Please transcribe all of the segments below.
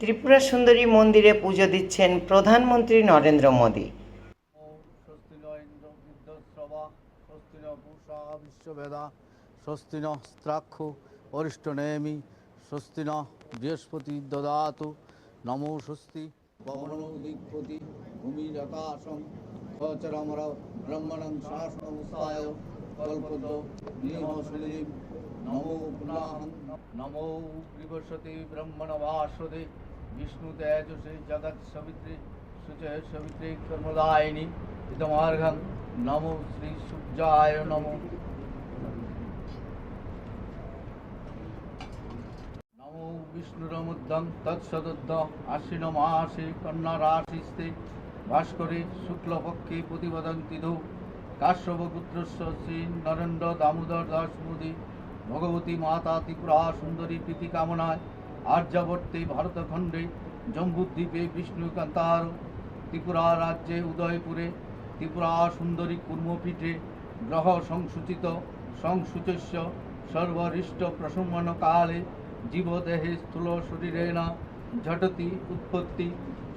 ত্রিপুরা সুন্দরী মন্দিরে পুজো দিচ্ছেন প্রধানমন্ত্রী নরেন্দ্র মোদী। স্বস্তি ন ইন্দ্র বৃদ্ধশ্রবা স্বস্তি ন পূষা বিশ্ববেদা স্বস্তি ন স্ত্রাক্ষ অরিষ্টনেমি স্বস্তি ন বৃহস্পতি দদাতু নমো স্বস্তি পবনো দিগ্পতি ভূমিরাকাশং খচরমর ব্রহ্মণং শাসনমুস্তায় কল্পদ্য নিহসলিম নমো পুনাহং নমো বিভসতি ব্রহ্মণবাসদে विष्णु तेजसे जगत सवित्री सुचय सवित्री कर्मदायिनी इदमार्घं नमो श्री सूर्याय नमो नमो विष्णुरमुद्धं तत्सदुद्ध आश्विन मासे कन्या राशिस्ते भास्करे शुक्लपक्षे प्रतिपदन्ति धौ काश्यपपुत्रस्य श्री नरेन्द्र दामोदर दास मोदी भगवती माता त्रिपुरा सुंदरी प्रीति कामनाय आर्यावर्ते भारतखंडे जम्बूद्वीपे विष्णुकांतार त्रिपुरा राज्ये उदयपुरे त्रिपुरा सुंदरी कूर्मपीठे ग्रह संसूचित संसूचस्य सर्वरिष्ट प्रशमन काले जीवदेहे स्थूल शरीरेण झटति उत्पत्ति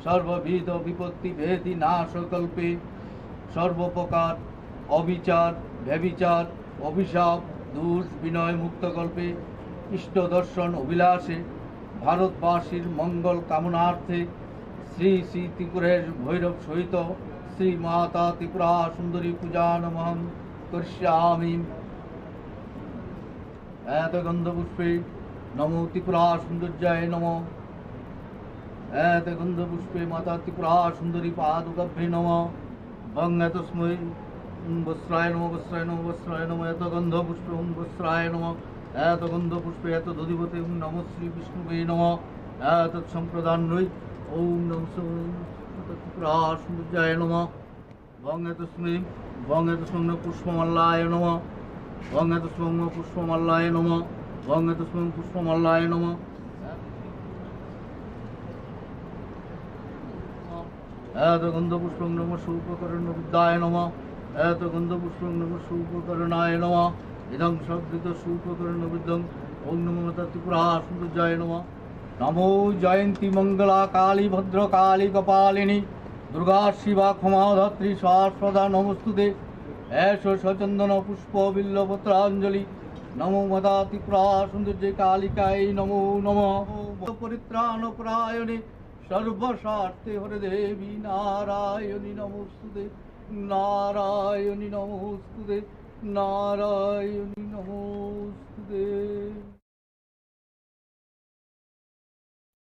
सर्वविध विपत्ति भेदी नाशकल्पे सर्वप्रकार अविचार व्यभिचार अभिशाप दोष विनय मुक्तकल्पे इष्ट दर्शन अभिलाषे भारतवासीर मंगल कामनार्थे श्री श्री त्रिपुरेश भैरव सहित श्री माता त्रिपुरा सुंदरी पूजा नमः करिष्यामि। एत गंधपुष्पे नमो त्रिपुरा सुंदर्याय नमः। एत गंधपुष्पे माता त्रिपुरा सुंदरी पादुकाभ्ये नमः। भंग तस्मै वस्त्राय नमः वस्त्राय नमः वस्त्राय नमः। एत गंधपुष्पे वस्त्राय नमः। एत गंधपुष्पे एत दधिपते नमो श्री विष्णुवे नमः। एत संप्रदान्यै ओम नमः त्रिपुरा सुंदर्याय नमः। भंग तस्मै पुष्पमल्लाय नमः। भंग तस्मै पुष्पमल्लाय नमः। भंग तस्मै पुष्पमल्लाय नमः। एत गंधपुष्पं नमः सूपकर्ण विद्याय नमः। एत गंधपुष्पं नमः सूपकर्णाय नमः। इदं शब्दित सूपकर्ण विद्यं ओम नमो माता त्रिपुरा सुंदर्याय नमः। नमो जयंती मंगला काली भद्र काली कपालिनी दुर्गा शिवा क्षमा धात्री शाश्वता नमस्तुते। ऐश सचंदन पुष्प बिल्लपत्रांजलि नमो माता त्रिपुरा सुंदर्ये कालिकाय नमो नमः। परित्राणपरायणे सर्वस्वार्थे हरे देवी नारायणी नमोस्तुते नारायणी नमोस्तुते नारायणी नमोस्तुते।